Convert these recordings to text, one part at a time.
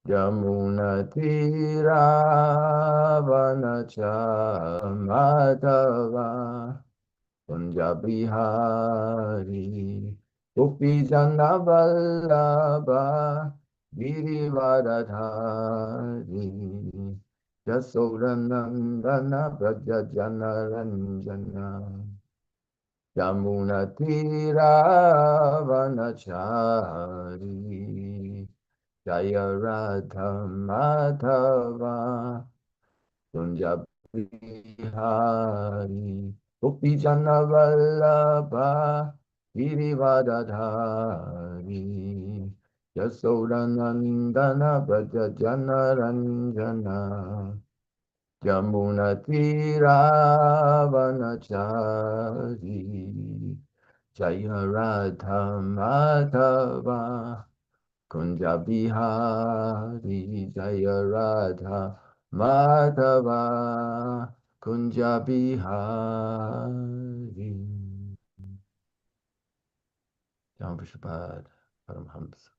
Yamunatiravanachal Madhava Kunjabihari Gopijana Vallabha Girivaradhari Yasodanandana Vrajajana Ranjana Yamunatiravanachari Jaya Radha Madhava Kunja Bihari Gopijana Vallabha Girivadadhari Yasodanandana Vrajajana Ranjana Yamuna Tiravanachari Jaya Radha Madhava Kunja Bihari Jaya Radha Madhava Kunja Bihari. Jam Prabhupada Paramhamsa.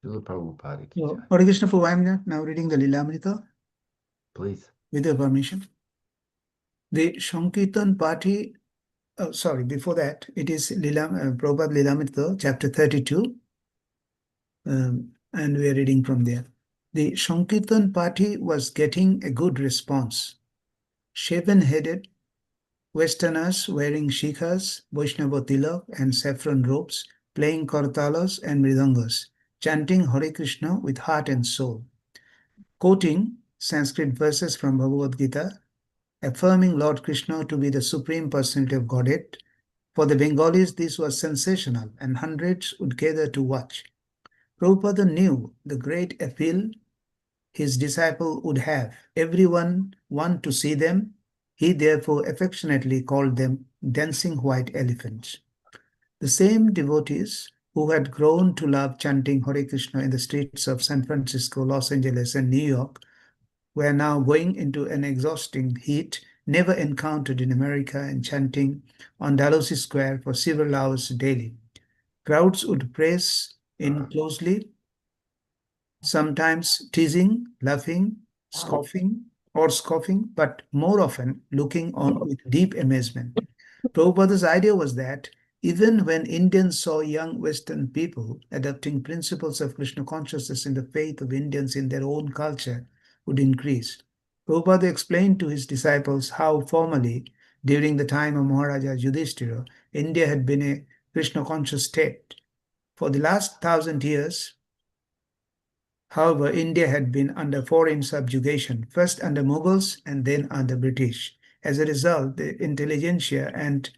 Srila Prabhupada ki So, jai. Hare Krishna, for I am now reading the Lilamrita. Please. With your permission. The Sankirtan Party, before that, it is Prabhupada Lilamrita, chapter 32, and we are reading from there. The Sankirtan Party was getting a good response. Shaven-headed Westerners wearing shikhas, Vaishnava tilak, and saffron robes, playing kortalas and mridangas, chanting Hare Krishna with heart and soul, quoting Sanskrit verses from Bhagavad Gita, affirming Lord Krishna to be the Supreme Personality of Godhead. For the Bengalis, this was sensational, and hundreds would gather to watch. Prabhupada knew the great appeal his disciple would have. Everyone want to see them. He therefore affectionately called them dancing white elephants. The same devotees who had grown to love chanting Hare Krishna in the streets of San Francisco, Los Angeles, and New York were now going into an exhausting heat never encountered in America and chanting on Dalhousie Square for several hours daily. Crowds would press in closely, sometimes teasing, laughing, scoffing, but more often looking on with deep amazement. Prabhupada's idea was that even when Indians saw young Western people adopting principles of Krishna consciousness in the faith of Indians in their own culture would increase. Prabhupada explained to his disciples how formally, during the time of Maharaja Yudhishthira, India had been a Krishna conscious state. For the last 1,000 years, however, India had been under foreign subjugation, first under Mughals and then under British. As a result, the intelligentsia and,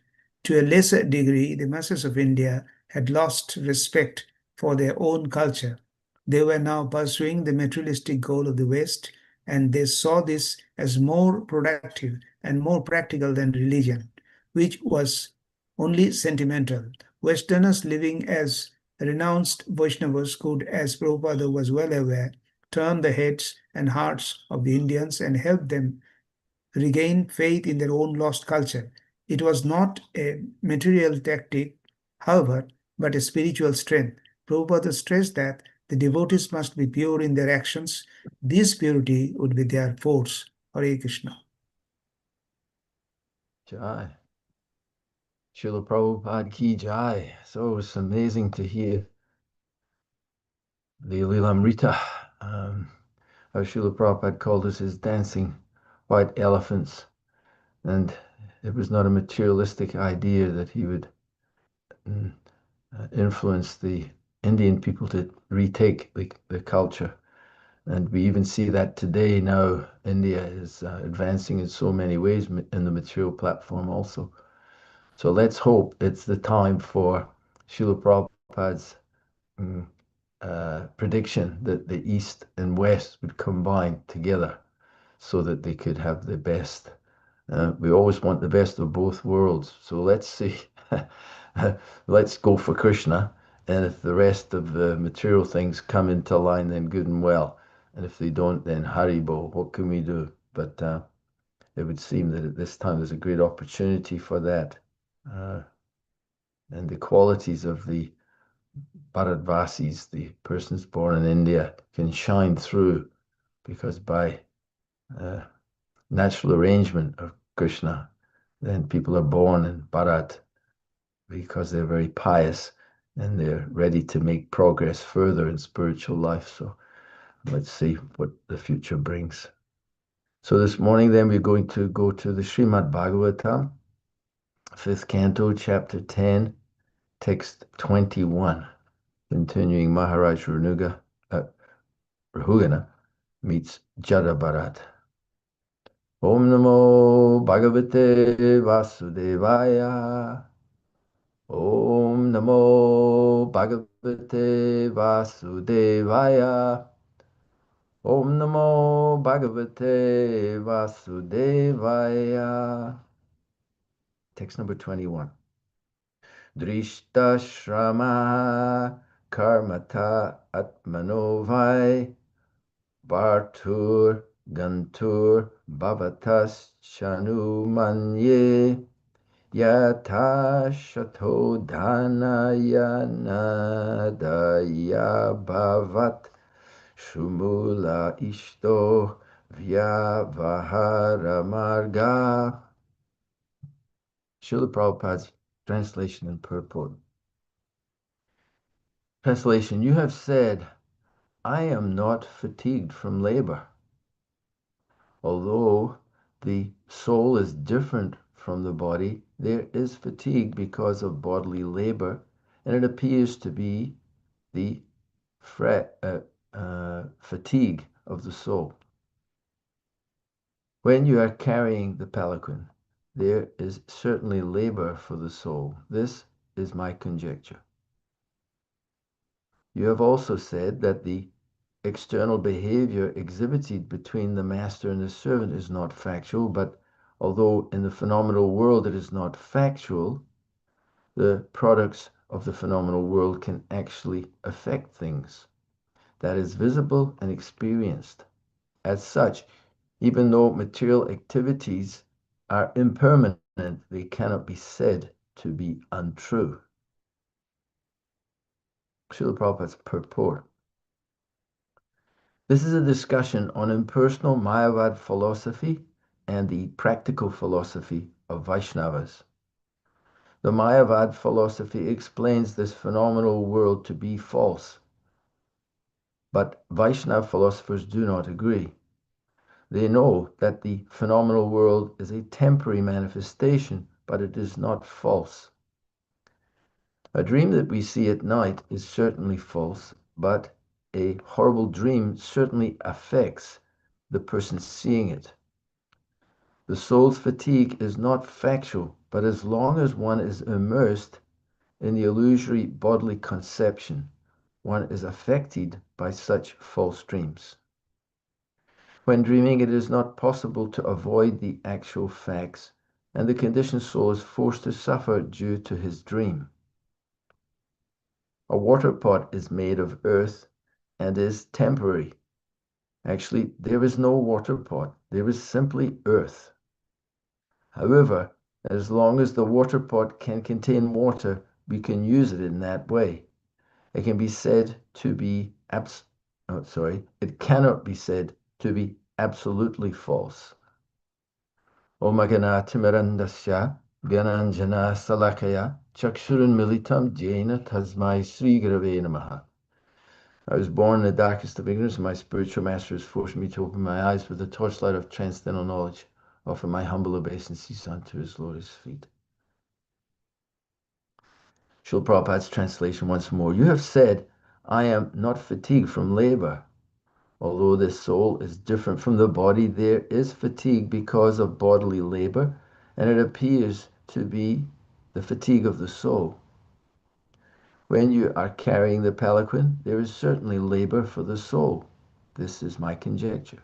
to a lesser degree, the masses of India had lost respect for their own culture. They were now pursuing the materialistic goal of the West, and they saw this as more productive and more practical than religion, which was only sentimental. Westerners living as renounced Vaishnavas could, as Prabhupada was well aware, turn the heads and hearts of the Indians and help them regain faith in their own lost culture. It was not a material tactic, however, but a spiritual strength. Prabhupada stressed that the devotees must be pure in their actions. This purity would be their force. Hare Krishna. Jai. Srila Prabhupada ki jai. So it's amazing to hear the Lilamrita. How Srila Prabhupada called us his dancing white elephants. And it was not a materialistic idea that he would influence the Indian people to retake the culture. And we even see that today now. India is advancing in so many ways in the material platform also. So let's hope it's the time for Srila Prabhupada's prediction that the East and West would combine together so that they could have the best. We always want the best of both worlds. So let's see. Let's go for Krishna. And if the rest of the material things come into line, then good and well. And if they don't, then Haribo, what can we do? But it would seem that at this time there's a great opportunity for that. and the qualities of the Bharatvasis, the persons born in India, can shine through because by uh, natural arrangement of Krishna, then people are born in Bharat because they're very pious and they're ready to make progress further in spiritual life. So let's see what the future brings. So this morning, then, we're going to go to the Srimad Bhagavatam, 5th canto, chapter 10, text 21, continuing Maharaj Rahugana meets Jada Bharat. Om Namo Bhagavate Vasudevaya. Om Namo Bhagavate Vasudevaya. Om Namo Bhagavate Vasudevaya. Text number 21. Drishta Shrama Karmata Atmanovai Bhartur Gantur Bhavatas Shanu Manye Yata Shato Dhanaya Nadaya Bhavat Shumula Ishto Vyavahara Marga. Srila Prabhupada's translation and purport. Translation: You have said, I am not fatigued from labor. Although the soul is different from the body, there is fatigue because of bodily labor, and it appears to be the fatigue of the soul. When you are carrying the palanquin, there is certainly labor for the soul. This is my conjecture. You have also said that the external behavior exhibited between the master and the servant is not factual, but although in the phenomenal world it is not factual, the products of the phenomenal world can actually affect things. That is visible and experienced. As such, even though material activities are impermanent, they cannot be said to be untrue. Srila Prabhupada's purport. This is a discussion on impersonal Mayavad philosophy and the practical philosophy of Vaishnavas. The Mayavad philosophy explains this phenomenal world to be false, but Vaishnava philosophers do not agree. They know that the phenomenal world is a temporary manifestation, but it is not false. A dream that we see at night is certainly false, but a horrible dream certainly affects the person seeing it. The soul's fatigue is not factual, but as long as one is immersed in the illusory bodily conception, one is affected by such false dreams. When dreaming, it is not possible to avoid the actual facts, and the conditioned soul is forced to suffer due to his dream. A water pot is made of earth and is temporary. Actually, there is no water pot, there is simply earth. However, as long as the water pot can contain water, we can use it in that way. It can be said to be it cannot be said to be absolutely false. Om Timirandasya Gyananjana Salakaya Chakshurun Militam Jena Tasmai Sri Grave Namaha. I was born in the darkest of ignorance, and my spiritual master has forced me to open my eyes with the torchlight of transcendental knowledge. Offer my humble obeisances unto his lotus feet. Srila Prabhupada's translation once more. You have said, I am not fatigued from labor. Although the soul is different from the body, there is fatigue because of bodily labor, and it appears to be the fatigue of the soul. When you are carrying the palanquin, there is certainly labor for the soul. This is my conjecture.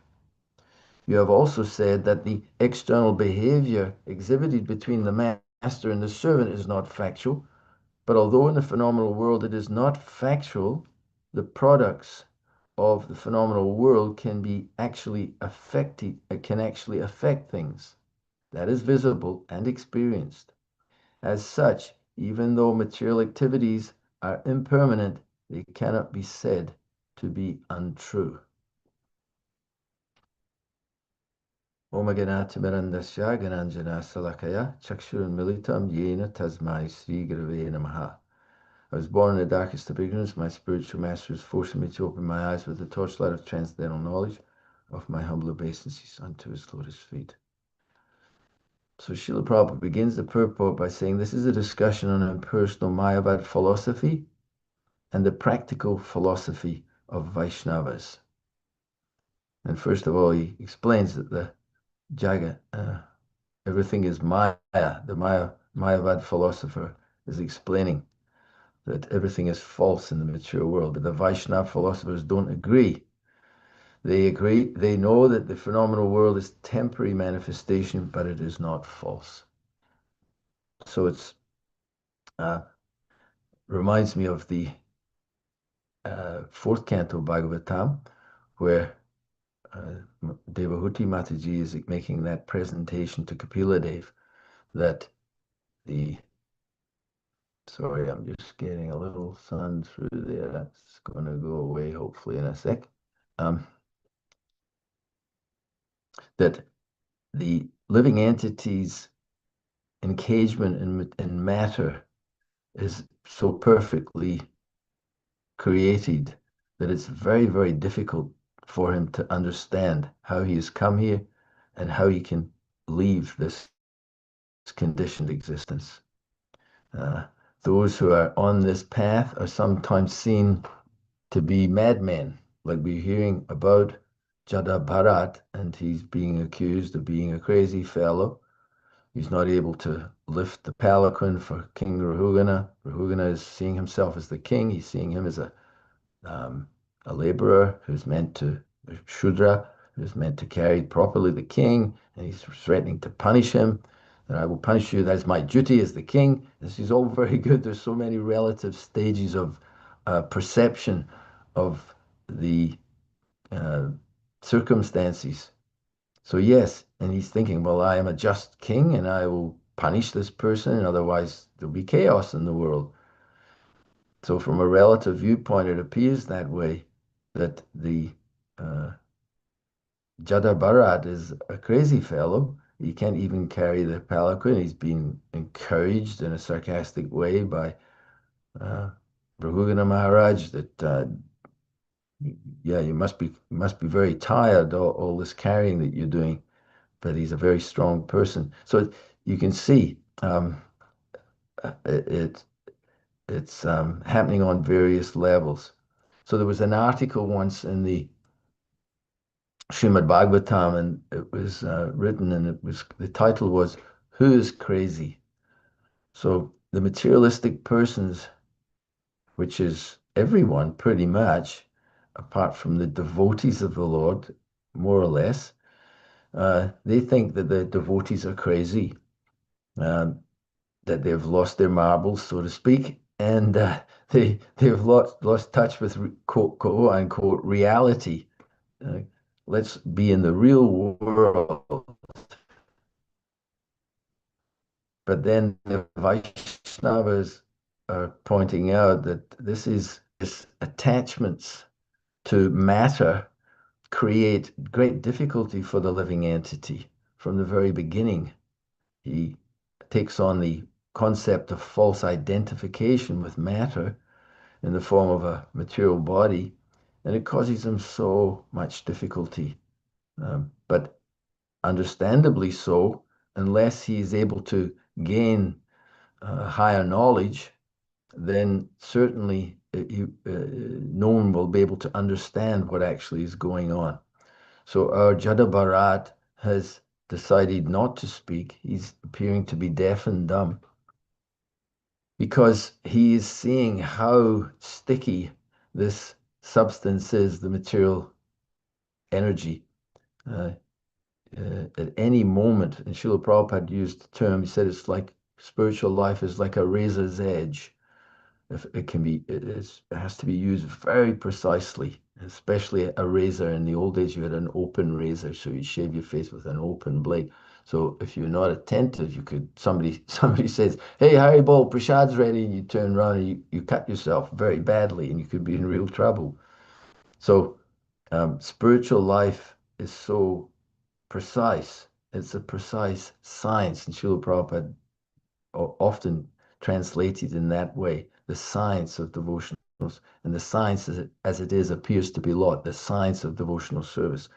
You have also said that the external behavior exhibited between the master and the servant is not factual, but although in the phenomenal world it is not factual, the products of the phenomenal world can actually affect things. That is visible and experienced. As such, even though material activities are impermanent, they cannot be said to be untrue. Om Ganatimirandasya Gananjana Salakaya Chakshurun Militam Yena Tasmai Sri Gurave Namaha. I was born in the darkest of ignorance. My spiritual master is forcing me to open my eyes with the torchlight of transcendental knowledge of my humble obeisances unto his lotus feet. So Srila Prabhupada begins the purport by saying this is a discussion on impersonal Mayavad philosophy and the practical philosophy of Vaishnavas. And first of all, he explains that the Jaga, everything is Maya. The Mayavad philosopher is explaining that everything is false in the material world. But the Vaishnava philosophers don't agree. They know that the phenomenal world is temporary manifestation, but it is not false. So it's reminds me of the fourth canto of Bhagavatam, where Devahuti Mataji is making that presentation to Kapila Dev that the sorry, I'm just getting a little sun through there. That's going to go away hopefully in a sec. That the living entity's engagement in matter is so perfectly created that it's very, very difficult for him to understand how he has come here and how he can leave this conditioned existence. Those who are on this path are sometimes seen to be madmen, like we're hearing about Jada Bharat, and he's being accused of being a crazy fellow. He's not able to lift the palanquin for King Rahugana. Rahugana is seeing himself as the king. He's seeing him as a laborer who's meant to, a Shudra, who's meant to carry properly the king, and he's threatening to punish him. And I will punish you. That's my duty as the king. This is all very good. There's so many relative stages of perception of the uh, circumstances. So yes, and he's thinking, well, I am a just king, and I will punish this person, and otherwise there'll be chaos in the world. So from a relative viewpoint, it appears that way, that the uh, Jada Bharat is a crazy fellow. He can't even carry the palanquin. He's been encouraged in a sarcastic way by uh, Rahugana Maharaj that yeah, you must be very tired, all this carrying that you're doing. But he's a very strong person. So you can see it it's happening on various levels. So there was an article once in the Srimad Bhagavatam, and it was written, and the title was "Who is Crazy?" So the materialistic persons, which is everyone pretty much, apart from the devotees of the Lord, more or less, they think that the devotees are crazy, that they've lost their marbles, so to speak, and they've lost touch with quote unquote reality. Uh, let's be in the real world. But then the Vaishnavas are pointing out that this attachments to matter create great difficulty for the living entity from the very beginning. He takes on the concept of false identification with matter in the form of a material body, and it causes him so much difficulty. But understandably so, unless he is able to gain higher knowledge, then certainly no one will be able to understand what actually is going on. So our Jada Bharat has decided not to speak. He's appearing to be deaf and dumb because he is seeing how sticky this substance is, the material energy. Uh, at any moment, and Srila Prabhupada used the term, he said it's like spiritual life is like a razor's edge. If it can be, it has to be used very precisely, especially a razor. In the old days, you had an open razor, so you shave your face with an open blade. So if you're not attentive, you could somebody says, "Hey, Harry Ball, Prashad's ready," and you turn around and you cut yourself very badly, and you could be in real trouble. So spiritual life is so precise. It's a precise science, and Srila Prabhupada often translated in that way, the science of devotionals, and the science as it is appears to be lot, the science of devotional service.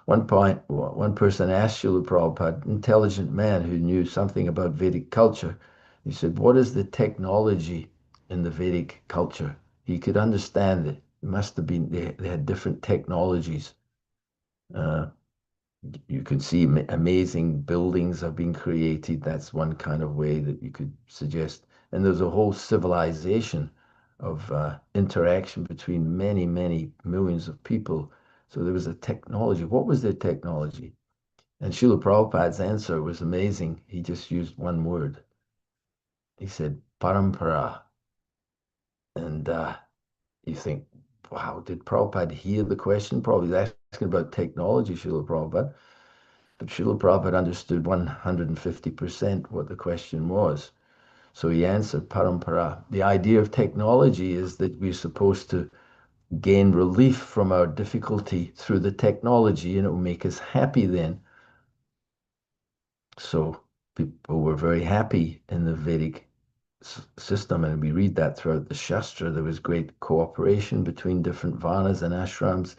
One person asked Srila Prabhupada, intelligent man who knew something about Vedic culture, he said, "What is the technology in the Vedic culture?" He could understand it. It must have been, they had different technologies. Uh, you can see amazing buildings have been created. That's one kind of way that you could suggest. And there's a whole civilization of interaction between many, many millions of people. So there was a technology. What was their technology? And Srila Prabhupada's answer was amazing. He just used one word. He said, parampara. And you think, wow, did Prabhupada hear the question? Probably he's asking about technology, Srila Prabhupada. But Srila Prabhupada understood 150% what the question was. So he answered parampara. The idea of technology is that we're supposed to gain relief from our difficulty through the technology, and it will make us happy then. So people were very happy in the Vedic system, and we read that throughout the Shastra. There was great cooperation between different varnas and ashrams.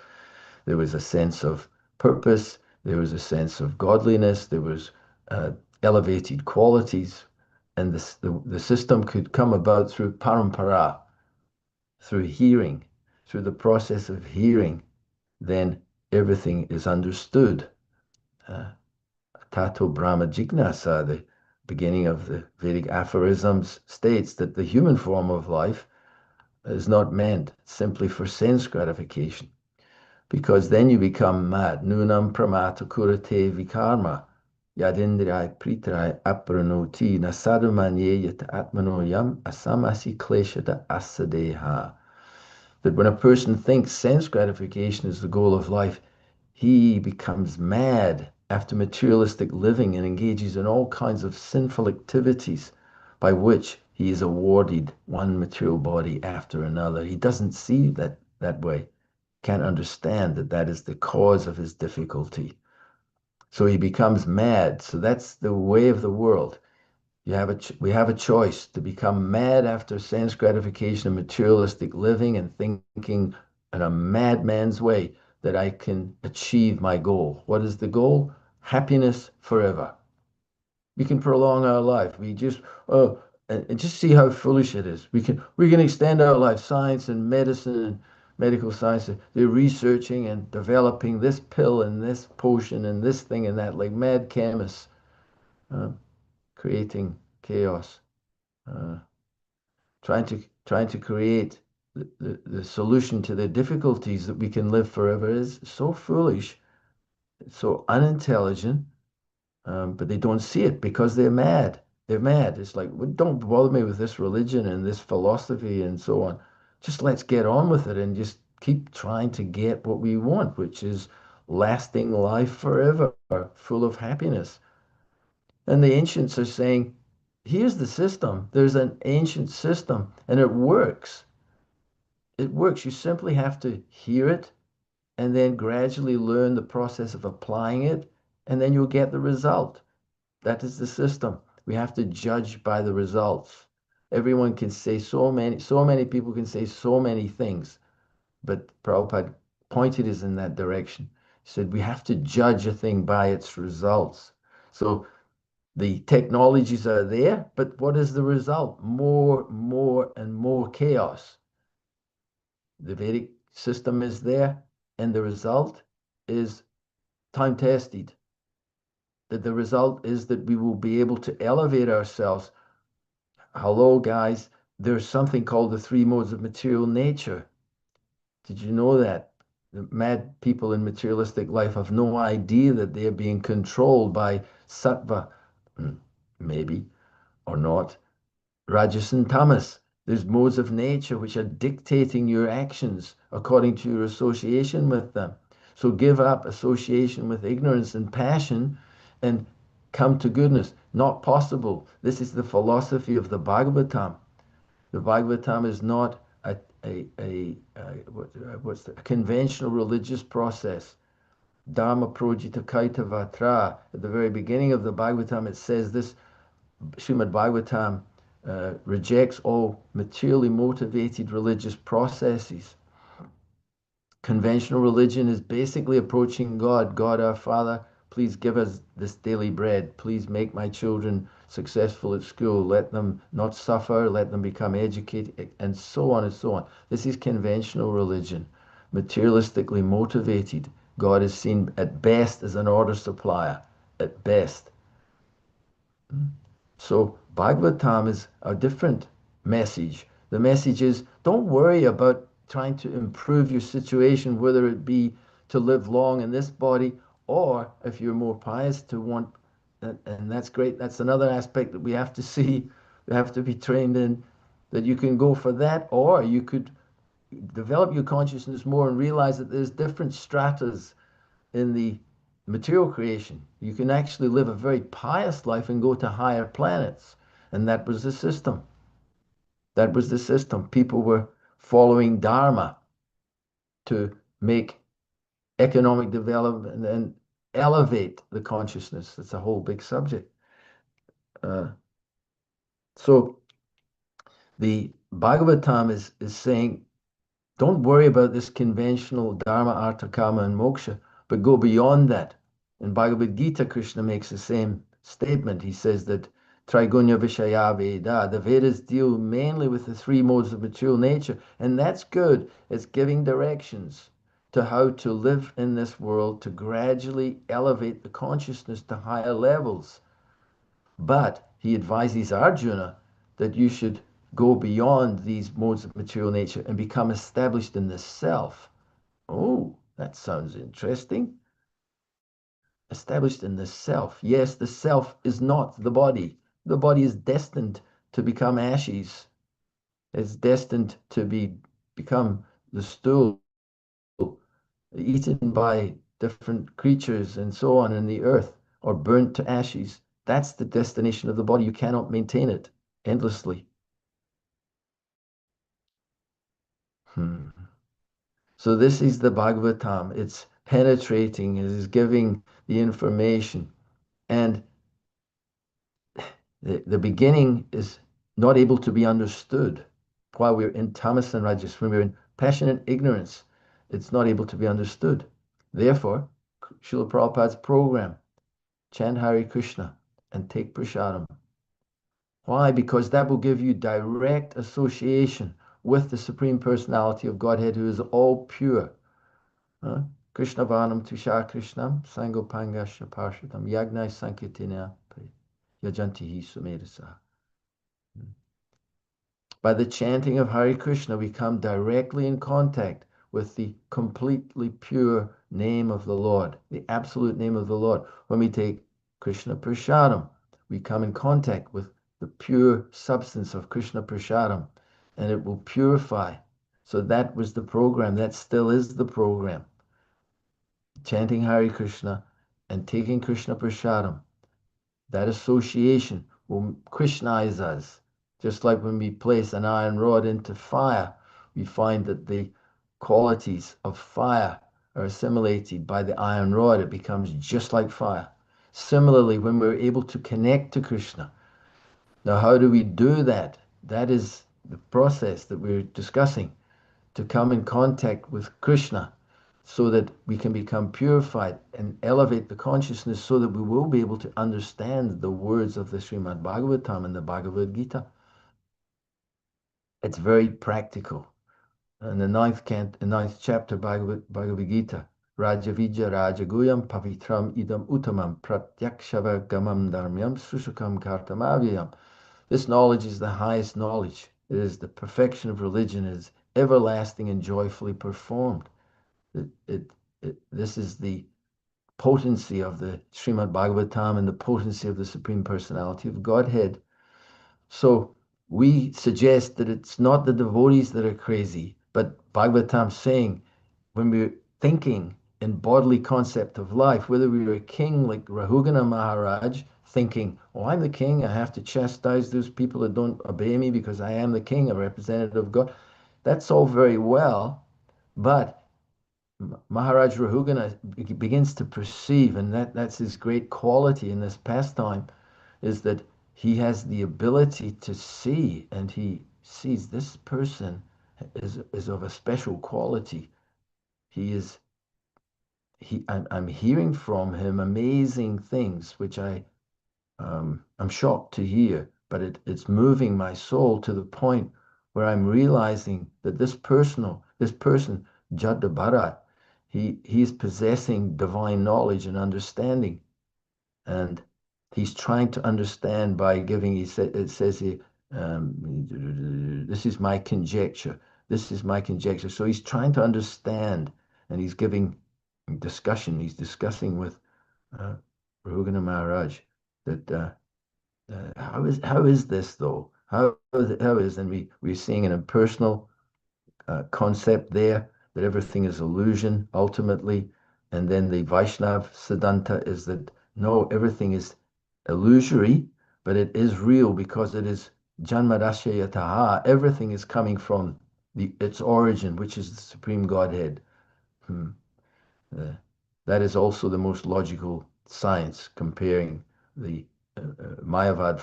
There was a sense of purpose. There was a sense of godliness. There was elevated qualities. And the system could come about through parampara, through hearing, through the process of hearing. Then everything is understood. Uh, Tato Brahma Jignasa, the beginning of the Vedic aphorisms, states that the human form of life is not meant simply for sense gratification, because then you become mad. Nunam pramata kurate vikarma. Yadindriyai pritrai apranoti nasadu manye yata atmano yam asamasi kleshata asadeha. That when a person thinks sense gratification is the goal of life, he becomes mad after materialistic living and engages in all kinds of sinful activities by which he is awarded one material body after another. He doesn't see that way, can't understand that that is the cause of his difficulty. So he becomes mad. So that's the way of the world. We have a choice to become mad after sense gratification and materialistic living and thinking in a madman's way that I can achieve my goal. What is the goal? Happiness forever. We can prolong our life. We just and just see how foolish it is. We can extend our life. Science and medicine and medical science, they're researching and developing this pill and this potion and this thing and that, like mad chemists, uh, creating chaos, uh, trying to create the solution to the difficulties that we can live forever is so foolish, so unintelligent, but they don't see it because they're mad. They're mad. It's like, well, don't bother me with this religion and this philosophy and so on. Just let's get on with it and just keep trying to get what we want, which is lasting life forever, full of happiness. And the ancients are saying, here's the system. There's an ancient system and it works. It works. You simply have to hear it and then gradually learn the process of applying it, and then you'll get the result. That is the system. We have to judge by the results. Everyone can say so many people can say so many things, but Prabhupada pointed us in that direction. He said we have to judge a thing by its results. So the technologies are there, but what is the result? More, and more chaos. The Vedic system is there, and the result is time tested. That the result is that we will be able to elevate ourselves. Hello, guys. There's something called the three modes of material nature. Did you know that? The mad people in materialistic life have no idea that they are being controlled by sattva, maybe, or not, rajas and tamas. There's modes of nature which are dictating your actions according to your association with them. So give up association with ignorance and passion and come to goodness. Not possible. This is the philosophy of the Bhagavatam. The Bhagavatam is not a conventional religious process. Dharma projita kaita vatra. At the very beginning of the Bhagavatam, it says this Srimad Bhagavatam rejects all materially motivated religious processes. Conventional religion is basically approaching God. God our Father, please give us this daily bread. Please make my children successful at school. Let them not suffer. Let them become educated, and so on and so on. This is conventional religion, materialistically motivated. God is seen at best as an order supplier, at best. So Bhagavatam is a different message. The message is don't worry about trying to improve your situation, whether it be to live long in this body or if you're more pious to want, and that's great. That's another aspect that we have to see, we have to be trained in, that you can go for that, or you could develop your consciousness more and realize that there's different stratas in the material creation. You can actually live a very pious life and go to higher planets. And that was the system. That was the system. People were following Dharma to make economic development and elevate the consciousness. That's a whole big subject. Uh, so the Bhagavatam is saying don't worry about this conventional dharma, artha, kama, and moksha, but go beyond that. In Bhagavad Gita, Krishna makes the same statement. He says that Trigunya Vishaya Veda, the Vedas deal mainly with the three modes of material nature, and that's good. It's giving directions to how to live in this world to gradually elevate the consciousness to higher levels. But he advises Arjuna that you should go beyond these modes of material nature and become established in the self. Oh, that sounds interesting. Established in the self. Yes, the self is not the body. The body is destined to become ashes. It's destined to become the stool eaten by different creatures and so on in the earth, or burnt to ashes. That's the destination of the body. You cannot maintain it endlessly. Hmm. So this is the Bhagavatam. It's penetrating, it is giving the information. And the beginning is not able to be understood. While we're in tamas and rajas, when we're in passionate ignorance, it's not able to be understood. Therefore, Srila Prabhupada's program, chant Hare Krishna and take prasadam. Why? Because that will give you direct association with the Supreme Personality of Godhead, who is all pure. Huh? Krishna Vanam Tushar Krishnam Sangopangasha Parshatam Yagnai Sankirtina Yajantihi Sumedasa. By the chanting of Hare Krishna, we come directly in contact with the completely pure name of the Lord, the absolute name of the Lord. When we take Krishna Prashadam, we come in contact with the pure substance of Krishna Prashadam, and it will purify. So that was the program. That still is the program. Chanting Hare Krishna and taking Krishna Prashadam. That association will Krishnaize us. Just like when we place an iron rod into fire, we find that the qualities of fire are assimilated by the iron rod. It becomes just like fire. Similarly, when we're able to connect to Krishna. Now, how do we do that? That is the process that we're discussing, to come in contact with Krishna so that we can become purified and elevate the consciousness so that we will be able to understand the words of the Srimad Bhagavatam and the Bhagavad Gita. It's very practical. In the ninth chapter Bhagavad Gita, Rajavija Rajaguyam Pavitram Idam Uttamam Pratyakshava Gamam Dharmyam Susukam Kartamavyam. This knowledge is the highest knowledge. It is the perfection of religion. It is everlasting and joyfully performed. It, it, this is the potency of the Srimad Bhagavatam and the potency of the Supreme Personality of Godhead. So we suggest that it's not the devotees that are crazy, but Bhagavatam saying when we're thinking in bodily concept of life, whether we were a king like Rahugana Maharaj thinking, oh, I'm the king. I have to chastise those people that don't obey me because I am the king, a representative of God. That's all very well, but Maharaj Rahugana begins to perceive, and that's his great quality in this pastime, is that he has the ability to see, and he sees this person is of a special quality. He is I'm hearing from him amazing things, which I'm shocked to hear, but it's moving my soul to the point where I'm realizing that this person, Jadda Bharat, he's possessing divine knowledge and understanding, and he's trying to understand by giving. It says here, this is my conjecture. This is my conjecture. So he's trying to understand, and he's giving discussion. He's discussing with uh, Rahugana Maharaj that. How is this though? How is and we're seeing an impersonal concept there that everything is illusion ultimately, and then the Vaishnav Siddhanta is that no, everything is illusory, but it is real because it is Janmadasya Yataha. Everything is coming from its origin, which is the Supreme Godhead. Hmm. Uh, that is also the most logical science, comparing the Mayavad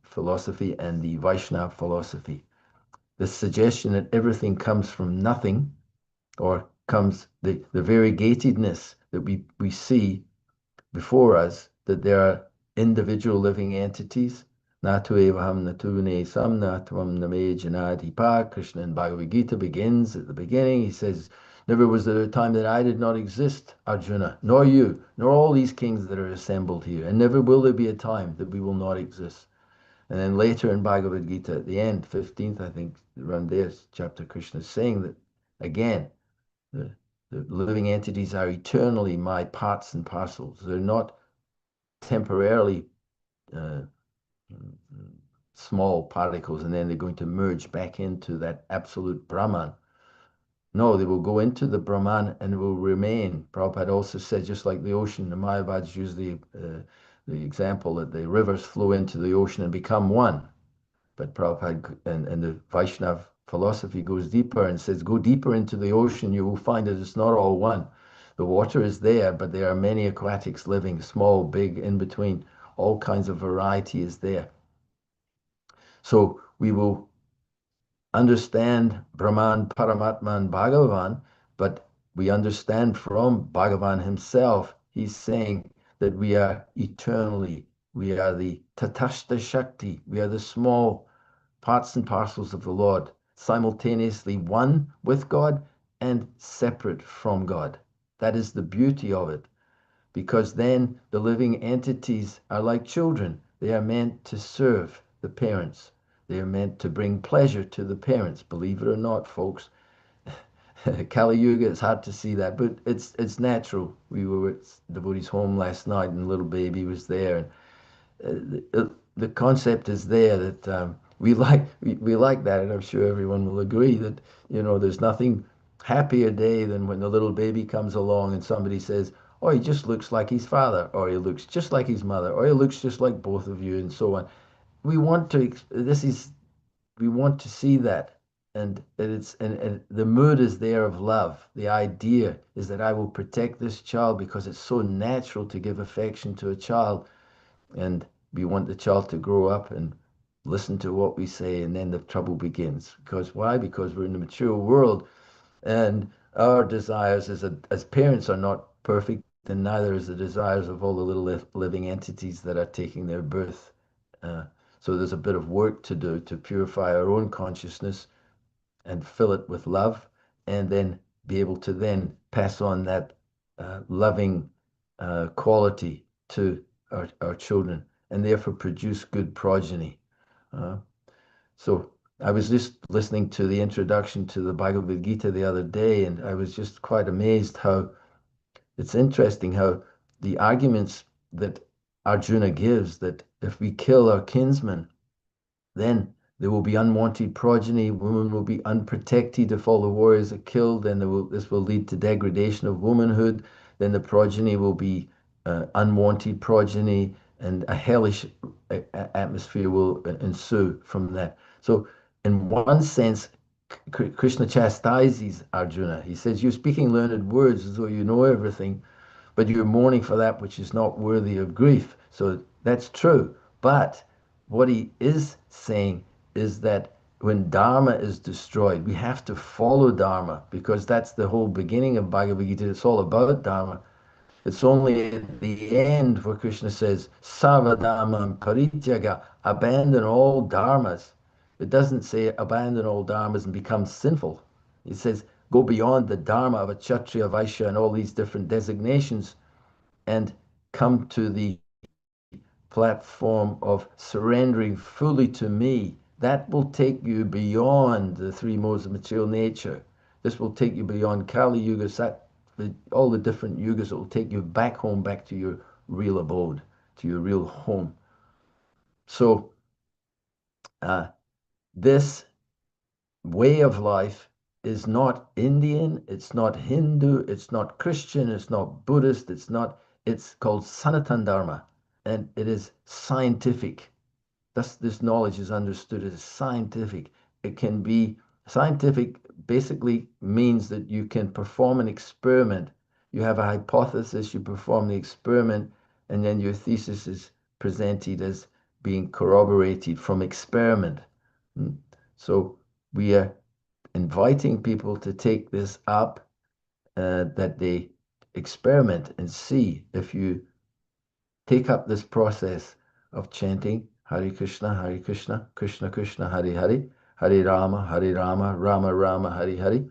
philosophy and the Vaishnava philosophy. The suggestion that everything comes from nothing, or comes the variegatedness that we see before us, that there are individual living entities. Natu evaham natune sam natvam name janadipa. Krishna in Bhagavad Gita begins at the beginning. He says, never was there a time that I did not exist, Arjuna, nor you, nor all these kings that are assembled here. And never will there be a time that we will not exist. And then later in Bhagavad Gita, at the end, 15th, I think, around this chapter, Krishna is saying that again, the, the living entities are eternally my parts and parcels. They're not temporarily uh, small particles and then they're going to merge back into that absolute Brahman. No, they will go into the Brahman and will remain. Prabhupada also said, just like the ocean, the Mayavads use the example that the rivers flow into the ocean and become one. But Prabhupada and the Vaishnav philosophy goes deeper and says, go deeper into the ocean, you will find that it's not all one. The water is there, but there are many aquatics living, small, big, in between. All kinds of variety is there. So we will understand Brahman, Paramatman, Bhagavan, but we understand from Bhagavan himself, he's saying that we are eternally, we are the Tatashta Shakti, we are the small parts and parcels of the Lord, simultaneously one with God and separate from God. That is the beauty of it, because then the living entities are like children. They are meant to serve the parents. They are meant to bring pleasure to the parents. Believe it or not, folks, Kali Yuga, it's hard to see that, but it's natural. We were at devotee's home last night, and little baby was there, and the concept is there that we like that, and I'm sure everyone will agree that there's nothing happier day than when the little baby comes along and somebody says, "Oh, he just looks like his father," or "He looks just like his mother," or "He looks just like both of you," and so on. We want to. This is we want to see that, and the mood is there of love. The idea is that I will protect this child because it's so natural to give affection to a child, and we want the child to grow up and listen to what we say, and then the trouble begins. Because why? Because we're in the mature world, and our desires as parents are not perfect, and neither is the desires of all the little living entities that are taking their birth. Uh, so there's a bit of work to do to purify our own consciousness and fill it with love, and then be able to then pass on that loving quality to our children, and therefore produce good progeny. Uh, so I was just listening to the introduction to the Bhagavad Gita the other day, and I was just quite amazed how it's interesting how the arguments that Arjuna gives, that if we kill our kinsmen, then there will be unwanted progeny. Women will be unprotected if all the warriors are killed. Then this will lead to degradation of womanhood. Then the progeny will be unwanted progeny. and a hellish atmosphere will ensue from that. So, in one sense, Krishna chastises Arjuna. He says, "You're speaking learned words as though you know everything, but you're mourning for that which is not worthy of grief." So that's true. But what he is saying is that when Dharma is destroyed, we have to follow Dharma because that's the whole beginning of Bhagavad Gita. It's all about Dharma. It's only at the end where Krishna says, Sarvadharman parityaga, abandon all dharmas. It doesn't say abandon all dharmas and become sinful. It says go beyond the dharma of a Kshatriya, Vaishya, and all these different designations and come to the platform of surrendering fully to me. That will take you beyond the three modes of material nature. This will take you beyond Kali Yuga, all the different yugas. It will take you back home, back to your real abode, to your real home. So, uh, this way of life is not Indian, it's not Hindu, it's not Christian, it's not Buddhist, it's called Sanatan Dharma, and it is scientific. Thus, this knowledge is understood as scientific. It can be scientific, basically means that you can perform an experiment. You have a hypothesis, you perform the experiment, and then your thesis is presented as being corroborated from experiment. Mm. So we are inviting people to take this up, that they experiment and see if you take up this process of chanting Hare Krishna, Krishna Krishna, Hare Hare, Hare Rama, Rama Rama, Hare Hare,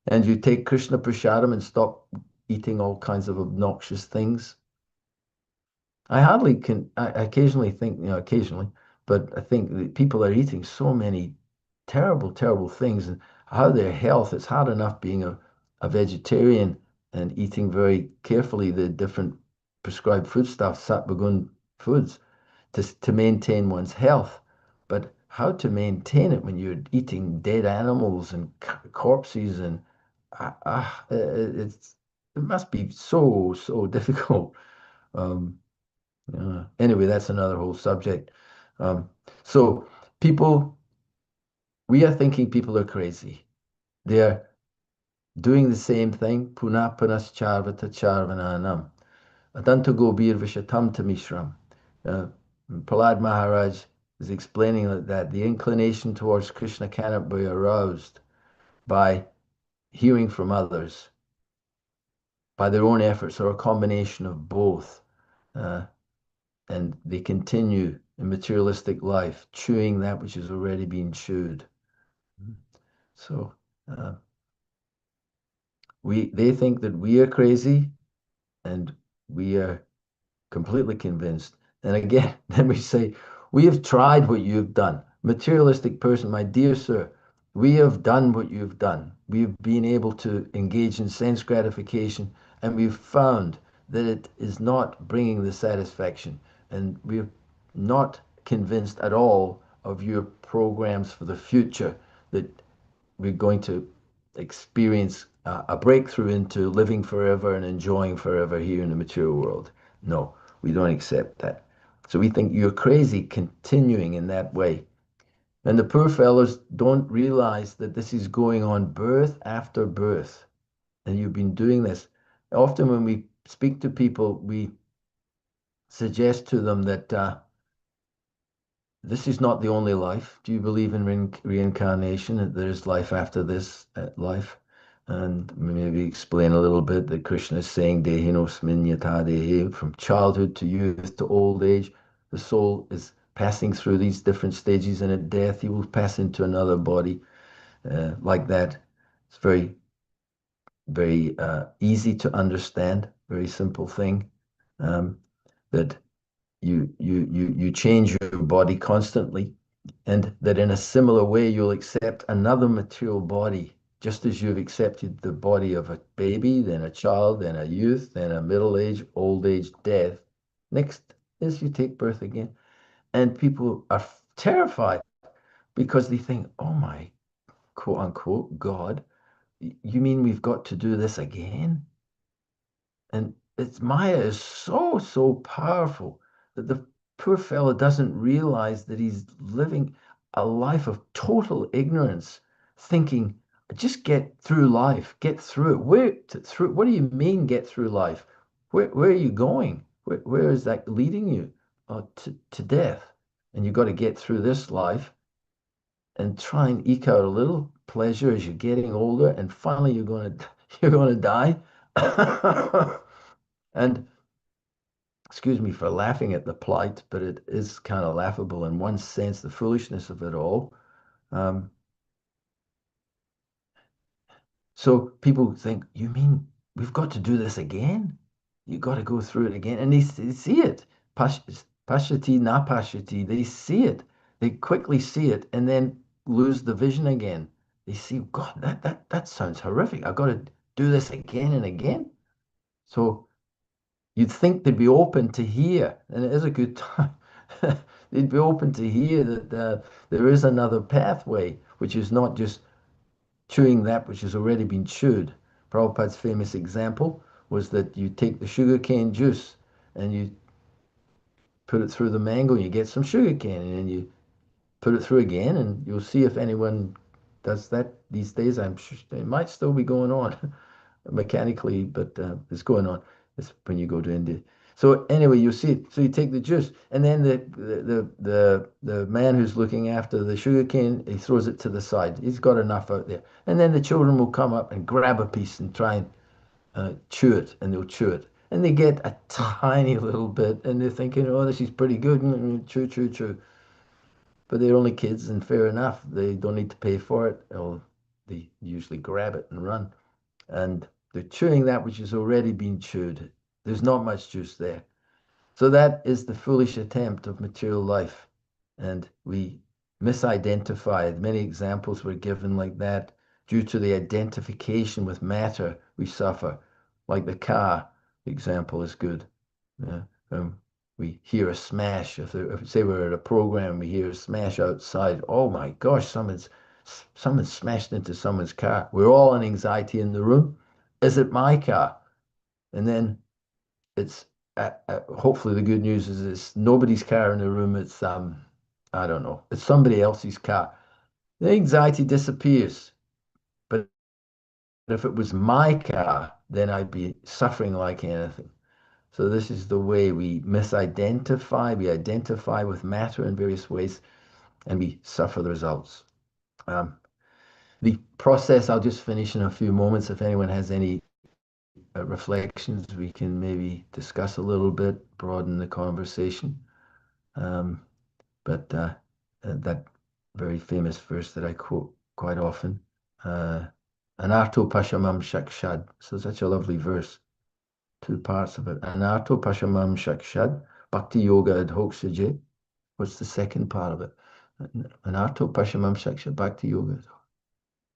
and you take Krishna Prasadam and stop eating all kinds of obnoxious things. I hardly can, I occasionally think, occasionally, but I think that people are eating so many terrible, terrible things and how their health, it's hard enough being a vegetarian and eating very carefully the different prescribed foodstuffs, sattvagun foods, to maintain one's health. But how to maintain it when you're eating dead animals and corpses and it must be so, so difficult. Um, anyway, that's another whole subject. Um, so people, we are thinking people are crazy. They're doing the same thing. Puna punas charvata charvananam. Adanta gobir vishatam tamishram. Uh, Prahlad Maharaj is explaining that the inclination towards Krishna cannot be aroused by hearing from others, by their own efforts, or a combination of both. Uh, and they continue in materialistic life, chewing that which has already been chewed. So uh, they think that we are crazy, and we are completely convinced. And again, then we say, we have tried what you've done. Materialistic person, my dear sir, we have done what you've done. We've been able to engage in sense gratification, and we've found that it is not bringing the satisfaction. And we're not convinced at all of your programs for the future that we're going to experience a breakthrough into living forever and enjoying forever here in the material world. No, we don't accept that. So we think you're crazy continuing in that way. And the poor fellows don't realize that this is going on birth after birth. And you've been doing this. Often when we speak to people, we suggest to them that this is not the only life. Do you believe in reincarnation, that there's life after this life? And maybe explain a little bit that Krishna is saying, Dehinosmin yata dehi, from childhood to youth to old age, the soul is passing through these different stages, and at death, he will pass into another body like that. It's very, very easy to understand, very simple thing. That you change your body constantly, and that in a similar way you'll accept another material body, just as you've accepted the body of a baby, then a child, then a youth, then a middle age, old age, death. Next is you take birth again. And people are terrified because they think, oh my quote unquote God, you mean we've got to do this again? And it's Maya is so, so powerful. the poor fellow doesn't realize that he's living a life of total ignorance, thinking, just get through life, get through it. Through, what do you mean get through life? Where are you going? Where is that leading you? To death. And you've got to get through this life and try and eke out a little pleasure as you're getting older, and finally you're going to die. And excuse me for laughing at the plight, but it is kind of laughable in one sense, the foolishness of it all. Um, so people think, you mean we've got to do this again? You got to go through it again. And they see it. Pashati, na pashati, they see it. They quickly see it and then lose the vision again. They see, God, that sounds horrific. I've got to do this again and again. So you'd think they'd be open to hear, and it is a good time. They'd be open to hear that there is another pathway, which is not just chewing that which has already been chewed. Prabhupada's famous example was that you take the sugarcane juice and you put it through the mango, and you get some sugarcane, and then you put it through again, and you'll see if anyone does that these days. I'm sure it might still be going on mechanically, but it's going on. It's when you go to India. So anyway, you see, so you take the juice, and then the man who's looking after the sugar cane, he throws it to the side. He's got enough out there, and then the children will come up and grab a piece and try and chew it, and they'll chew it, and they get a tiny little bit, and they're thinking, oh, this is pretty good, chew, chew, chew. But they're only kids, and fair enough, they don't need to pay for it, or they usually grab it and run, and they're chewing that which has already been chewed. There's not much juice there. So that is the foolish attempt of material life. And we misidentified. Many examples were given like that. Due to the identification with matter, we suffer. Like the car example is good. Yeah. We hear a smash. If say we're at a program, we hear a smash outside. Oh my gosh, someone's smashed into someone's car. We're all in anxiety in the room. Is it my car? And then it's hopefully the good news is it's nobody's car in the room. It's I don't know. It's somebody else's car. The anxiety disappears. But if it was my car, then I'd be suffering like anything. So this is the way we misidentify. We identify with matter in various ways, and we suffer the results. Um, the process, I'll just finish in a few moments. If anyone has any reflections, we can maybe discuss a little bit, broaden the conversation. Um, but that very famous verse that I quote quite often, uh, Anarto Pashamam Shakshad. So such a lovely verse. Two parts of it. Anarto Pashamam Shakshad, Bhakti Yoga Adhoksaje. What's the second part of it? Anarto Pashamam Shakshad, Bhakti Yoga.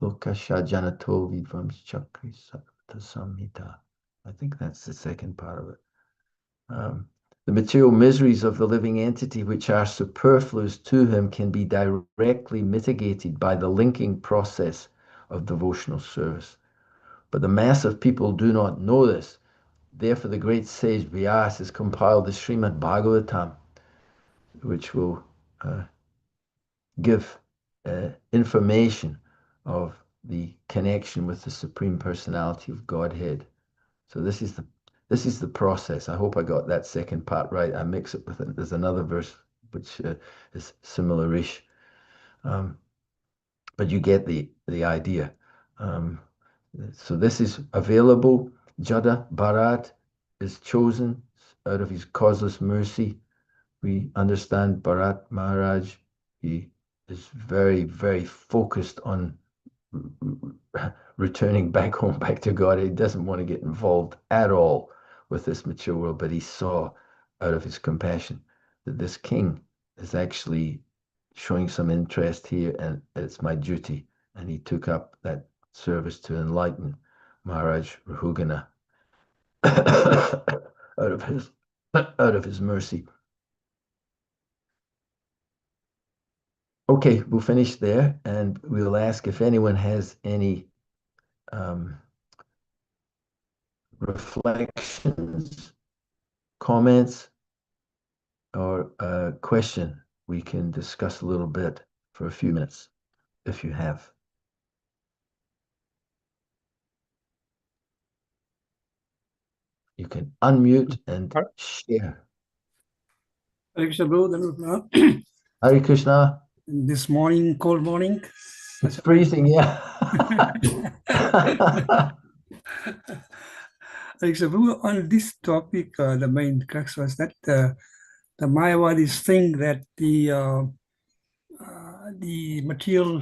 Lokasha Janato Vidvams Chakri Sattva Samhita. I think that's the second part of it. Um, the material miseries of the living entity, which are superfluous to him, can be directly mitigated by the linking process of devotional service. But the mass of people do not know this. Therefore, the great sage Vyas has compiled the Srimad Bhagavatam, which will give information of the connection with the Supreme Personality of Godhead. So this is the process. I hope I got that second part right. I mix it with it. There's another verse which is similar-ish, um, but you get the idea. Um, so this is available. Jada Bharat is chosen out of his causeless mercy. We understand Bharat Maharaj. He is very, very focused on returning back home, back to God. He doesn't want to get involved at all with this material world, but he saw out of his compassion that this king is actually showing some interest here, and it's my duty. And he took up that service to enlighten Maharaj Rahugana out of his mercy. Okay, we'll finish there, and we'll ask if anyone has any um, reflections, comments, or a question we can discuss a little bit for a few minutes if you have. You can unmute and share. Hare Krishna, bro. Hare Krishna. This morning, cold morning. It's freezing, yeah. Hare Krishna, bro. On this topic, the main crux was that the Mayavadis think that the material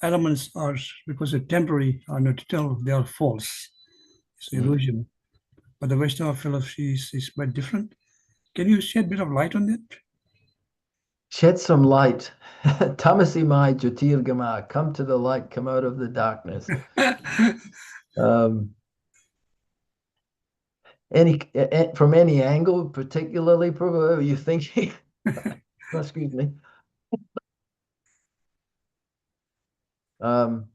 elements are, because they're temporary, are not eternal, they are false. It's illusion. But the Vaishnava philosophy is quite different. Can you shed a bit of light on that? Shed some light. Tamasi Mai Jyotirgama, come to the light, come out of the darkness. Um, from any angle, particularly, Prabhu, are you thinking? Excuse me.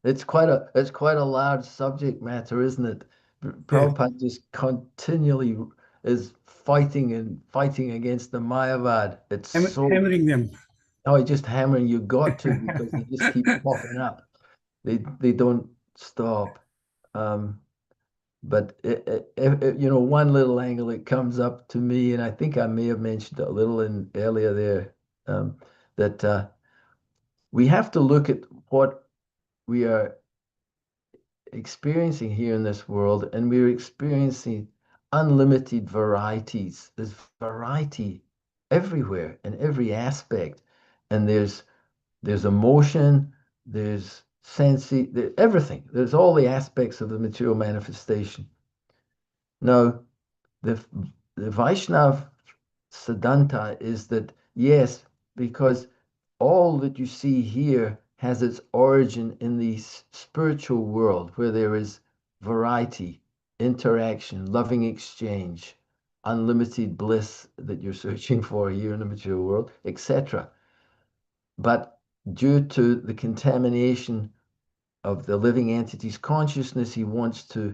It's quite a large subject matter, isn't it? Prabhupada just continually is fighting and fighting against the Mayavad. It's so Hammering them. oh, he's just hammering. You got to because they just keep popping up. They don't stop. Um, but one little angle it comes up to me, and I think I may have mentioned a little in earlier there, that we have to look at what we are experiencing here in this world, and we're experiencing unlimited varieties. There's variety everywhere in every aspect, and there's emotion, there's everything. There's all the aspects of the material manifestation. Now, the the Vaishnav Siddhanta is that yes, because all that you see here has its origin in the spiritual world where there is variety, interaction, loving exchange, unlimited bliss that you're searching for here in the material world, etc. But due to the contamination of the living entity's consciousness, he wants to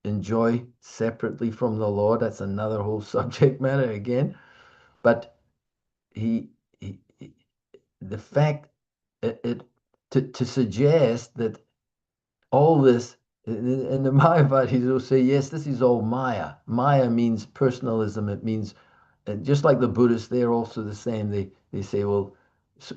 enjoy separately from the Lord. That's another whole subject matter again. But he, he the fact it to suggest that all this in the Mayavadis will say, yes, this is all Maya. Maya means personalism. It means just like the Buddhists, they're also the same. They say, well,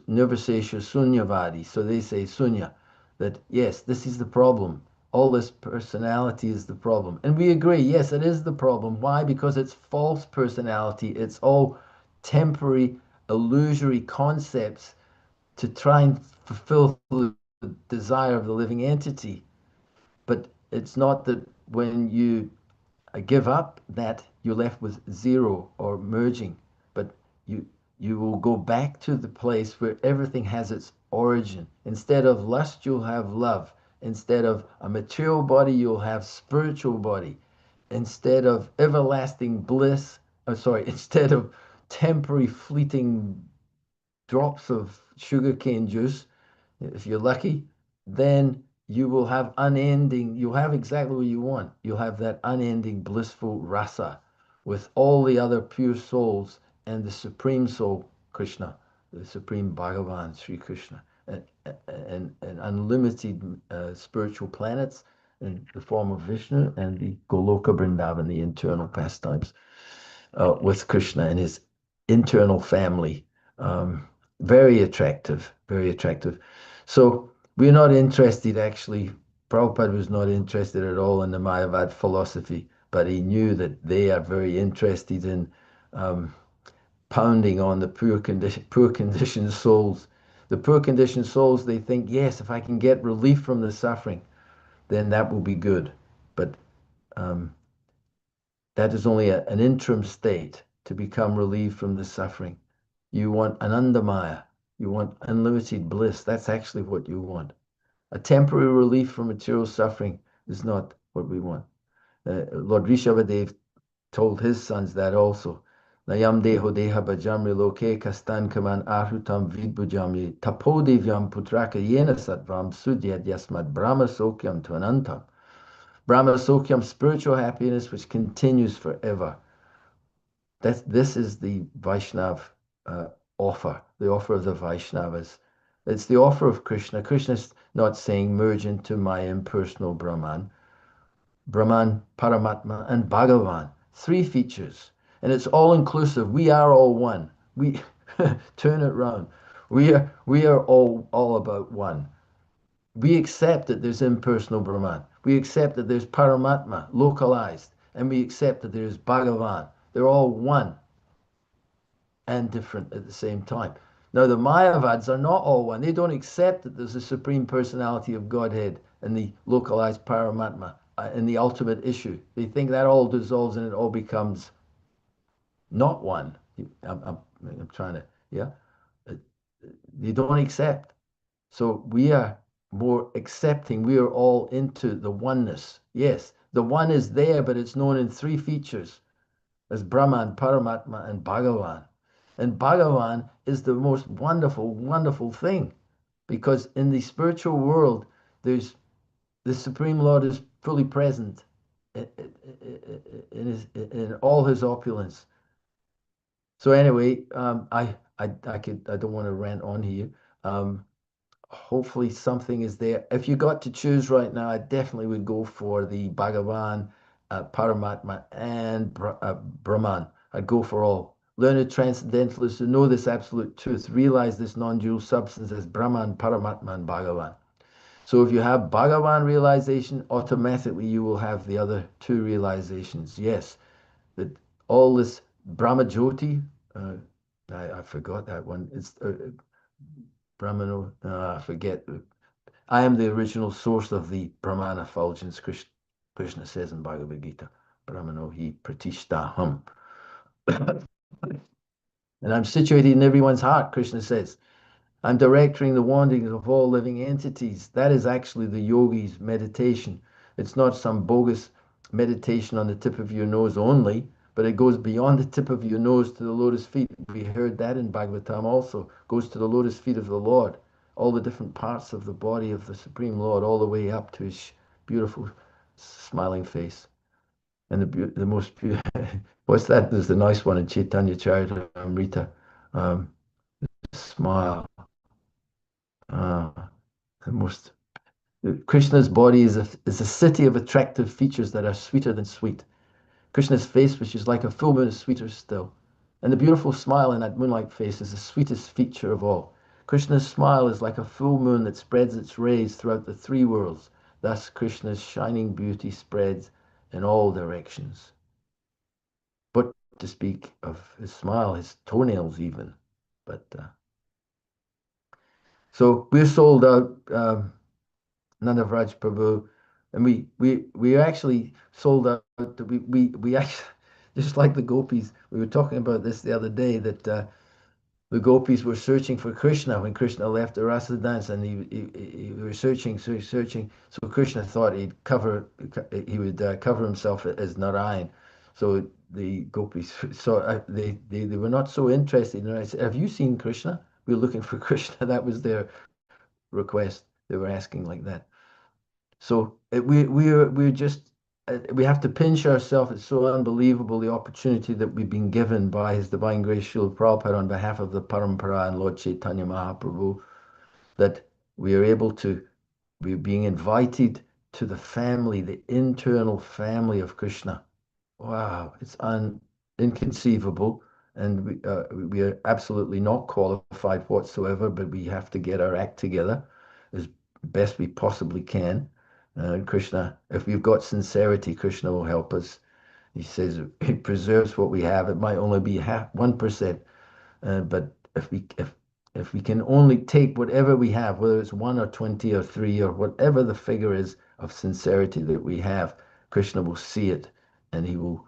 Nirvisesha Sunyavadi. So they say Sunya, that yes, this is the problem. All this personality is the problem. And we agree, yes, it is the problem. Why? Because it's false personality. It's all temporary, illusory concepts to try and fulfill the desire of the living entity. But it's not that when you give up that you're left with zero or merging, but you you will go back to the place where everything has its origin. Instead of lust, you'll have love. Instead of a material body, you'll have spiritual body. Instead of everlasting bliss, instead of temporary fleeting drops of sugarcane juice, if you're lucky, then you'll have exactly what you want. You'll have that unending blissful rasa with all the other pure souls and the supreme soul, Krishna, the supreme Bhagavan, Sri Krishna, and unlimited spiritual planets in the form of Vishnu and the Goloka Vrindavan, the internal pastimes with Krishna and his internal family. Very attractive, very attractive. So we're not interested, actually. Prabhupada was not interested at all in the Mayavad philosophy, but he knew that they are very interested in um, pounding on the poor conditioned souls. The poor conditioned souls, they think, yes, if I can get relief from the suffering, then that will be good. But um, that is only an interim state to become relieved from the suffering. You want anandamaya. You want unlimited bliss. That's actually what you want. A temporary relief from material suffering is not what we want. Lord Rishabhadev told his sons that also. Nayam deho deha bhajamri loke kastan kaman ahutam vidbhujamri tapodevyam putraka yena satvam sudyad yasmad brahma sokyam tvanantam. Brahma sokyam, spiritual happiness which continues forever. This is the Vaishnav offer, the offer of the Vaishnavas. It's the offer of Krishna. Krishna's not saying merge into my impersonal Brahman. Brahman, Paramatma, and Bhagavan. Three features. And it's all inclusive. We are all one. We turn it round. We are all about one. We accept that there's impersonal Brahman. We accept that there's Paramatma, localized. And we accept that there's Bhagavan. They're all one and different at the same time. Now, the Mayavads are not all one. They don't accept that there's a supreme personality of Godhead and the localized Paramatma in the ultimate issue. They think that all dissolves and it all becomes not one. I'm trying to, yeah. They don't accept. So we are more accepting. We are all into the oneness. Yes, the one is there, but it's known in three features as Brahman, Paramatma, and Bhagavan. And Bhagavan is the most wonderful, wonderful thing because in the spiritual world, there's the Supreme Lord is fully present in all his opulence. So anyway, I don't want to rant on here. Hopefully something is there. If you got to choose right now, I definitely would go for the Bhagavan, Paramatma, and Brahman. I'd go for all. Learned transcendentalists who know this absolute truth realize this non-dual substance as Brahman, Paramatma, and Bhagavan. So if you have Bhagavan realization, automatically you will have the other two realizations. Yes, that all this Brahmajyoti, I forgot that one. It's Brahmano, I forget. I am the original source of the Brahman effulgence, Krishna says in Bhagavad Gita. Brahmano hi pratishtaham. And I'm situated in everyone's heart, Krishna says. I'm directing the wanderings of all living entities. That is actually the yogi's meditation. It's not some bogus meditation on the tip of your nose only, but it goes beyond the tip of your nose to the lotus feet. We heard that in Bhagavatam also. Goes to the lotus feet of the Lord. All the different parts of the body of the Supreme Lord, all the way up to his beautiful smiling face. And the most beautiful, what's that? There's the nice one in Chaitanya Charitamrita. Smile. The most Krishna's body is a city of attractive features that are sweeter than sweet. Krishna's face, which is like a full moon, is sweeter still. And the beautiful smile in that moonlight face is the sweetest feature of all. Krishna's smile is like a full moon that spreads its rays throughout the three worlds. Thus, Krishna's shining beauty spreads in all directions. But to speak of his smile, his toenails even. But so we're sold out. Nanavraj Prabhu, and we actually sold out. We actually just like the gopis. We were talking about this the other day that the gopis were searching for Krishna when Krishna left the rasa dance, and he were searching. So Krishna thought he would cover himself as Narayan. So the gopis saw they were not so interested. And I said, "Have you seen Krishna? We're looking for Krishna." That was their request. They were asking like that. So we're just we have to pinch ourselves. It's so unbelievable the opportunity that we've been given by His Divine Grace Srila Prabhupada on behalf of the Parampara and Lord Chaitanya Mahaprabhu that we are able to be being invited to the family, the internal family of Krishna. Wow, it's inconceivable, and we are absolutely not qualified whatsoever. But we have to get our act together as best we possibly can. Krishna, if we've got sincerity, Krishna will help us. He says he preserves what we have. It might only be 1%, but if we can only take whatever we have, whether it's 1 or 20 or 3 or whatever the figure is of sincerity that we have, Krishna will see it, and he will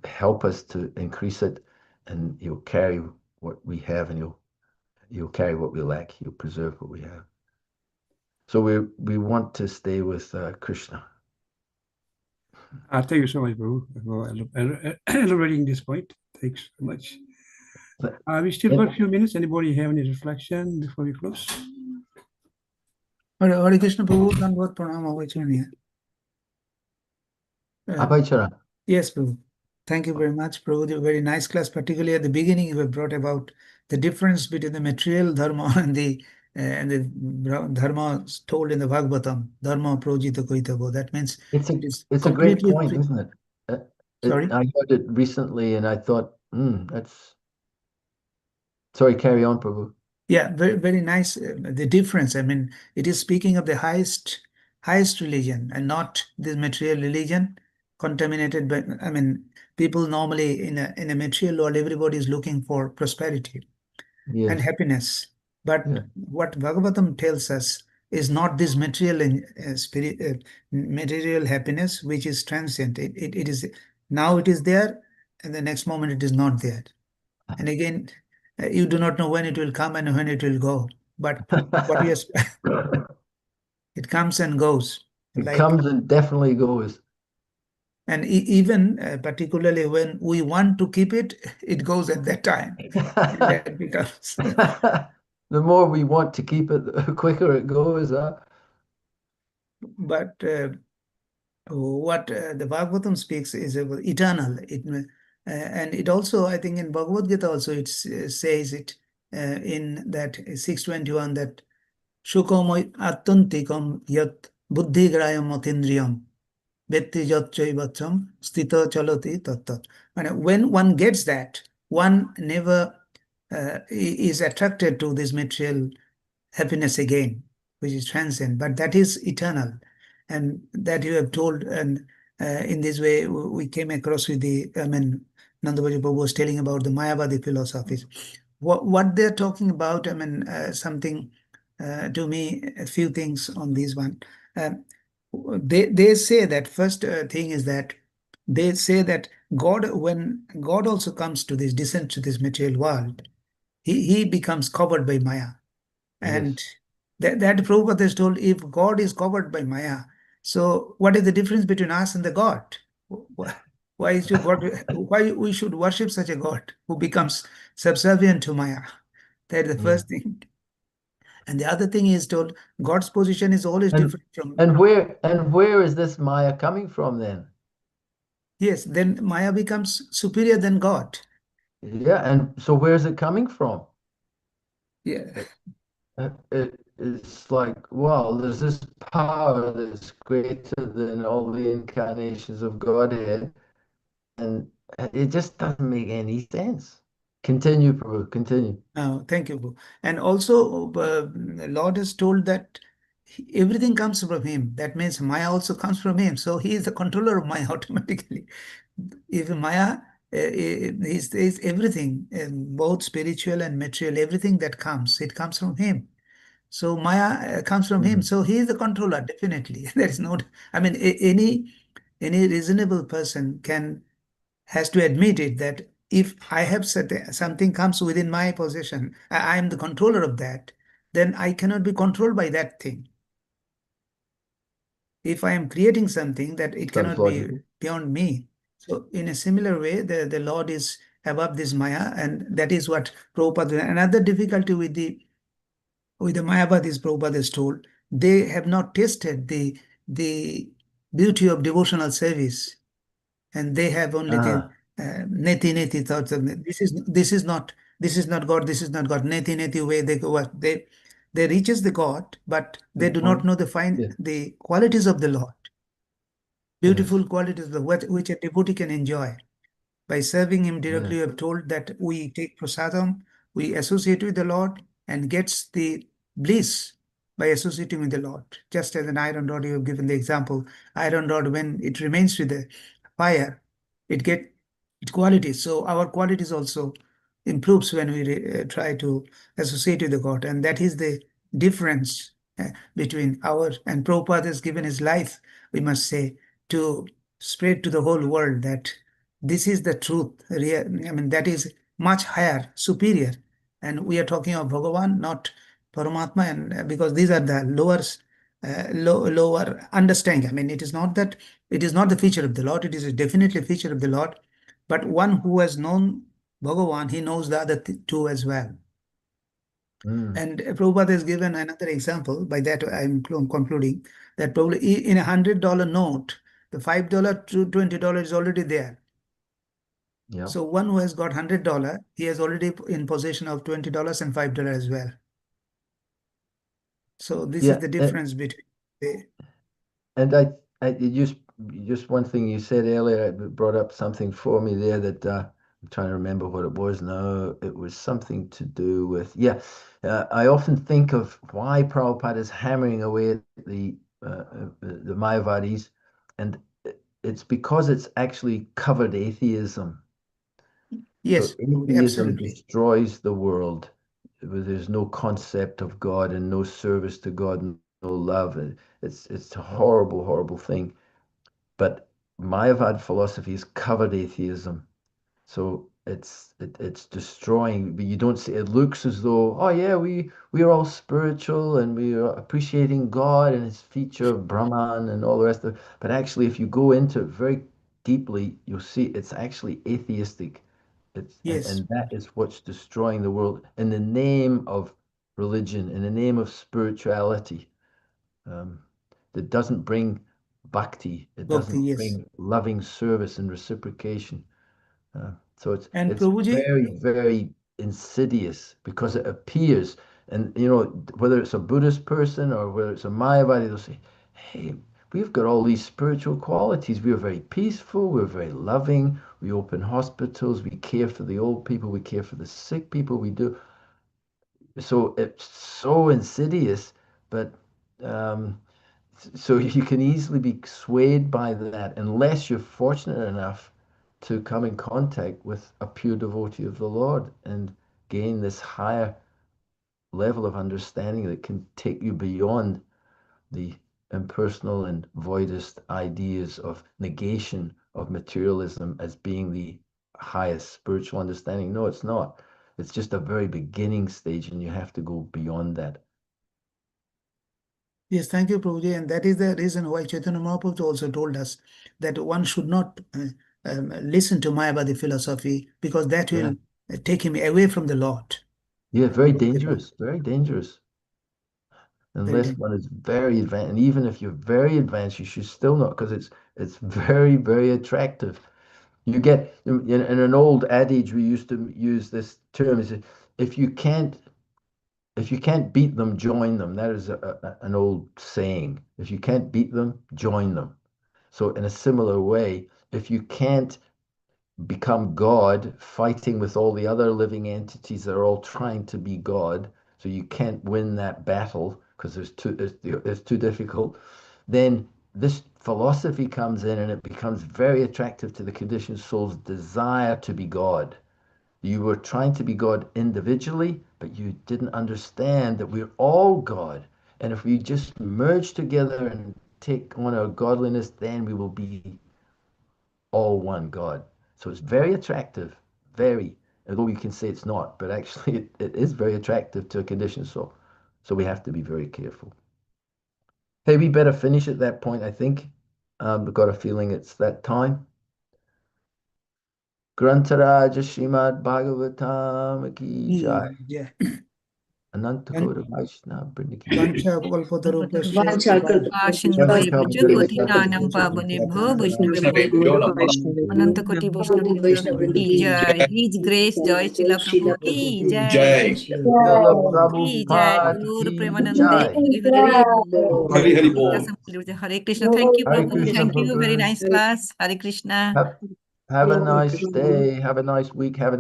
help us to increase it, and he'll carry what we have, and he'll carry what we lack. He'll preserve what we have. So we want to stay with Krishna. Thank you so much, Prabhu, for elaborating this point. Thanks so much. We still got a few minutes. Anybody have any reflection before we close? Hare Krishna Prabhu, Dandavad Pranam Avacharya. Abhaichara. Yes, Prabhu. Thank you very much, Prabhu. Very nice class. Particularly at the beginning, you have brought about the difference between the material dharma and the dharma told in the Bhagavatam, dharma projita koitavo. That means It's a it is it's a great completely point, free. isn't it? Sorry. I heard it recently, and I thought, that's. Sorry, carry on, Prabhu. Yeah, very, very nice. The difference. I mean, it is speaking of the highest religion and not this material religion contaminated by, I mean, people normally in a material world, everybody is looking for prosperity and Yes. happiness. But Yeah. what Bhagavatam tells us is not this material and material happiness, which is transient. It is now it is there, and the next moment it is not there. And again, you do not know when it will come and when it will go. But what you it comes and goes. It Like, comes and definitely goes. and even particularly when we want to keep it, it goes at that time, and that becomes. The more we want to keep it, the quicker it goes, huh? But what the Bhagavatam speaks is about eternal. And it also, I think, in Bhagavad Gita also it says it in that 621 that Shukamoi Attantikam Yat Buddhigrayam Matindriyam Vetti Jat Chaivatsam Stita Chalati Tattat. And when one gets that, one never is attracted to this material happiness again, which is transient, but that is eternal. And that you have told, and in this way, we came across with the, I mean, Nandabaji Prabhu was telling about the Mayavadi philosophies. What they're talking about, I mean, something to me, a few things on this one. Um, they say that first thing is that they say that God, when God also comes to this, descent to this material world, he becomes covered by Maya. And Yes. that Prabhupada is told if God is covered by Maya, so what is the difference between us and the God? Wh- Why should God, why we should worship such a God who becomes subservient to Maya? That is the Yeah. first thing. And the other thing is told God's position is always And different from, and where is this Maya coming from then? yes, then Maya becomes superior than God. Yeah, and so where's it coming from? Yeah. It's like, wow, there's this power that's greater than all the incarnations of Godhead, and it just doesn't make any sense. Continue, Prabhu, continue. Thank you, Bu. And also, Lord has told that everything comes from Him. That means Maya also comes from Him. So He is the controller of Maya automatically. If Maya is everything, both spiritual and material, everything that comes, it comes from Him. So Maya comes from Him. Mm. So He is the controller, definitely. There is no, I mean, any reasonable person can has to admit it that if I have something comes within my possession, I am the controller of that, then I cannot be controlled by that thing. If I am creating something, that it Sounds cannot be logical. beyond me. So in a similar way, the Lord is above this Maya, and that is what Prabhupada. Another difficulty with the Mayavadis, Prabhupada is told, they have not tasted the beauty of devotional service, and they have only the Ah, neti neti thoughts of this is not God, this is not God, neti neti way they go. What they reaches the God, but they good do not point. know Yes, the qualities of the Lord, yes, beautiful qualities of which a devotee can enjoy. By serving him yeah. directly, we have told that we take prasadam, we associate with the Lord, and gets the bliss by associating with the Lord. Just as an iron rod, you have given the example. Iron rod, when it remains with the fire, it get its qualities. So our qualities also improves when we try to associate with the God, and that is the difference between our and Prabhupada has given his life, we must say, to spread to the whole world that this is the truth. I mean, that is much higher, superior. And we are talking of Bhagavan, not Paramatma, and because these are the lower understanding. I mean, it is not that it is not the feature of the Lord, it is a definitely feature of the Lord. But one who has known Bhagavan, he knows the other two as well. Mm. And Prabhupada has given another example. By that, I'm concluding that probably in $100 note, the $5 to $20 is already there. Yeah. So one who has got $100, he has already in possession of $20 and $5 as well. So this is Yeah. the difference between the, And just one thing you said earlier, it brought up something for me there that I'm trying to remember what it was now. It was something to do with, yeah. I often think of why Prabhupada is hammering away at the Mayavadis, and it's because it's actually covered atheism. yes, So atheism absolutely. destroys the world, where there's no concept of God and no service to God, and no love. It's a horrible, horrible thing. But Mayavad philosophy is covered atheism. So it's destroying, but you don't see it looks as though, oh yeah, we are all spiritual and we are appreciating God and his feature of Brahman and all the rest of it. But actually, if you go into it very deeply, you'll see it's actually atheistic. Yes, And that is what's destroying the world in the name of religion, in the name of spirituality. Um, that doesn't bring bhakti, it bhakti, doesn't yes. bring loving service and reciprocation. So And it's Prabhuji, very, very insidious because it appears, and whether it's a Buddhist person or whether it's a Mayavadi, they'll say, "Hey, we've got all these spiritual qualities. We are very peaceful. We're very loving. We open hospitals. We care for the old people. We care for the sick people. We do." So it's so insidious, but um, so you can easily be swayed by that unless you're fortunate enough to come in contact with a pure devotee of the Lord and gain this higher level of understanding that can take you beyond the impersonal and voidist ideas of negation of materialism as being the highest spiritual understanding. No, it's not. It's just a very beginning stage, and you have to go beyond that. yes, thank you, Prabhuji. And that is the reason why Chaitanya Mahaprabhu also told us that one should not listen to Mayavadi philosophy because that Yeah. will take him away from the Lord. Yeah, very The Lord. dangerous, very dangerous. Very Unless dangerous. one is very advanced, and even if you're very advanced, you should still not, because it's very, very attractive. You get in an old adage we used to use this term is if you can't if you can't beat them, join them. That is an old saying. If you can't beat them, join them. So in a similar way, if you can't become God, fighting with all the other living entities that are all trying to be God, so you can't win that battle because it's too difficult, then this philosophy comes in and it becomes very attractive to the conditioned soul's desire to be God. You were trying to be God individually, but you didn't understand that we're all God. And if we just merge together and take on our godliness, then we will be all one God. So it's very attractive, very, although you can say it's not, but actually it is very attractive to a conditioned soul. So we have to be very careful. Hey, we better finish at that point, I think. We've got a feeling it's that time. Grantaraja Srimad Bhagavatam ki jai. Yeah. Anantakoda Vaishnava Vrinda ki jai. Vancha kalpatarupasya Vanchakalpa पतितानां पावनेभ्यो वैष्णवेभ्यो अनंत कोटि वैष्णव की जय his grace जय शिला प्रभु की जय Srila की जय Prabhupada गौर ki प्रेमानंदे jai. Hari Hari Hari Hari Gita Bol. समझ Hare Krishna thank you Hare Prabhu Krishna thank you very Prabhu. Nice class Hare Krishna Have, have a nice day. Have a nice week. Have a